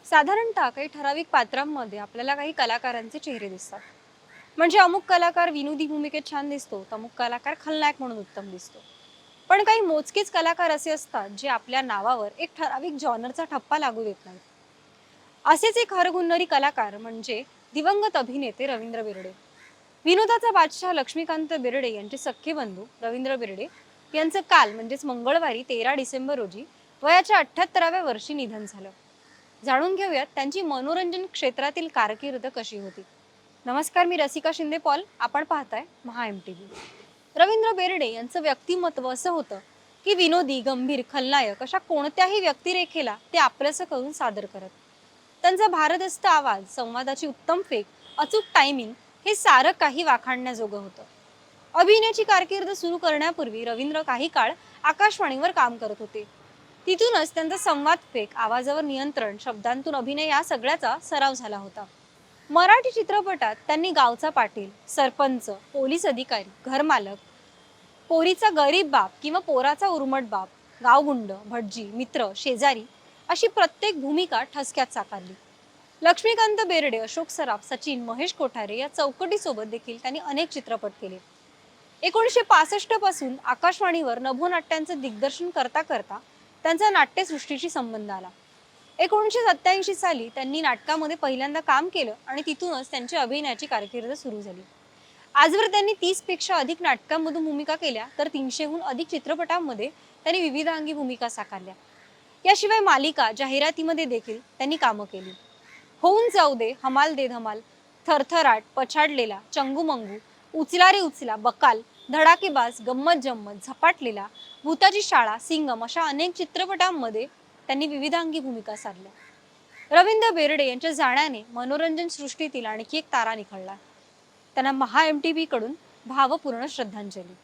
साधारणतः काही ठराविक पात्रांमध्ये आपल्याला काही कलाकारांचे चेहरे दिसतात. म्हणजे अमुक कलाकार विनोदी भूमिकेत छान दिसतो, तर अमुक कलाकार खलनायक म्हणून उत्तम दिसतो. पण काही मोजकेच कलाकार असे असतात जे आपल्या नावावर एक ठराविक जॉनरचा ठप्पा लागू देत नाहीत. असेच एक हरहुन्नरी कलाकार म्हणजे दिवंगत अभिनेते रवींद्र बेर्डे. विनोदाचा बादशाह लक्ष्मीकांत बेर्डे यांचे सख्खे बंधू रवींद्र बेर्डे यांचं काल म्हणजेच मंगळवारी 13 डिसेंबर रोजी वयाच्या 78व्या वर्षी निधन झालं. जाणून घेऊयात त्यांची मनोरंजन क्षेत्रातील कारकीर्द कशी होती. नमस्कार, मी रसिका शिंदे पॉल. आपण पाहताय महा MTV. रवींद्र बेर्डे यांचं व्यक्तिमत्व असं होतं की विनोदी, गंभीर, खलनायक अशा कोणत्याही व्यक्तिरेखेला ते आपलंसं करून सादर करत. त्यांचा भारदस्त आवाज, संवादाची उत्तम फेक, अचूक टायमिंग हे सारं काही वाखाणण्याजोगं होतं. अभिनयाची कारकीर्द सुरू करण्यापूर्वी रवींद्र काही काळ आकाशवाणीवर काम करत होते. तिथूनच त्यांचा संवाद फेक, आवाजावर नियंत्रण, शब्दांतून अभिनय या सगळ्याचा सराव झाला होता. मराठी चित्रपटात त्यांनी गावचा पाटील, सरपंच, पोलीस अधिकारी, घरमालक, पोरीचा गरीब बाप किंवा पोराचा उर्मट बाप, गावगुंड, भटजी, मित्र, शेजारी अशी प्रत्येक भूमिका ठसक्यात साकारली. लक्ष्मीकांत बेर्डे, अशोक सराफ, सचिन, महेश कोठारे या चौकटीसोबत देखील त्यांनी अनेक चित्रपट केले. 1965 पासून आकाशवाणीवर नभोनाट्यांचं दिग्दर्शन करता करता त्यांचा नाट्यसृष्टीशी संबंध आला. 1987 साली त्यांनी नाटकामध्ये पहिल्यांदा काम केलं आणि तिथूनच त्यांची अभिनयाची कारकीर्द सुरू झाली. आजवर त्यांनी 30 पेक्षा अधिक नाटकांमधून भूमिका केल्या, तर 300हून अधिक चित्रपटांमध्ये त्यांनी विविधांगी भूमिका साकारल्या. याशिवाय मालिका, जाहिरातीमध्ये देखील त्यांनी कामं केली. होऊन जाऊ दे, हमाल दे धमाल, थरथराट, पछाडलेला, चंगूमंगू, उचला रे उचला, बकाल, धडाकेबाज, गंमत जम्मत, झपाटलेला, भूताची शाळा, सिंगम अशा अनेक चित्रपटांमध्ये त्यांनी विविधांगी भूमिका साधल्या. रवींद्र बेर्डे यांच्या जाण्याने मनोरंजन सृष्टीतील आणखी एक तारा निखळला. त्यांना महा MTV कडून भावपूर्ण श्रद्धांजली.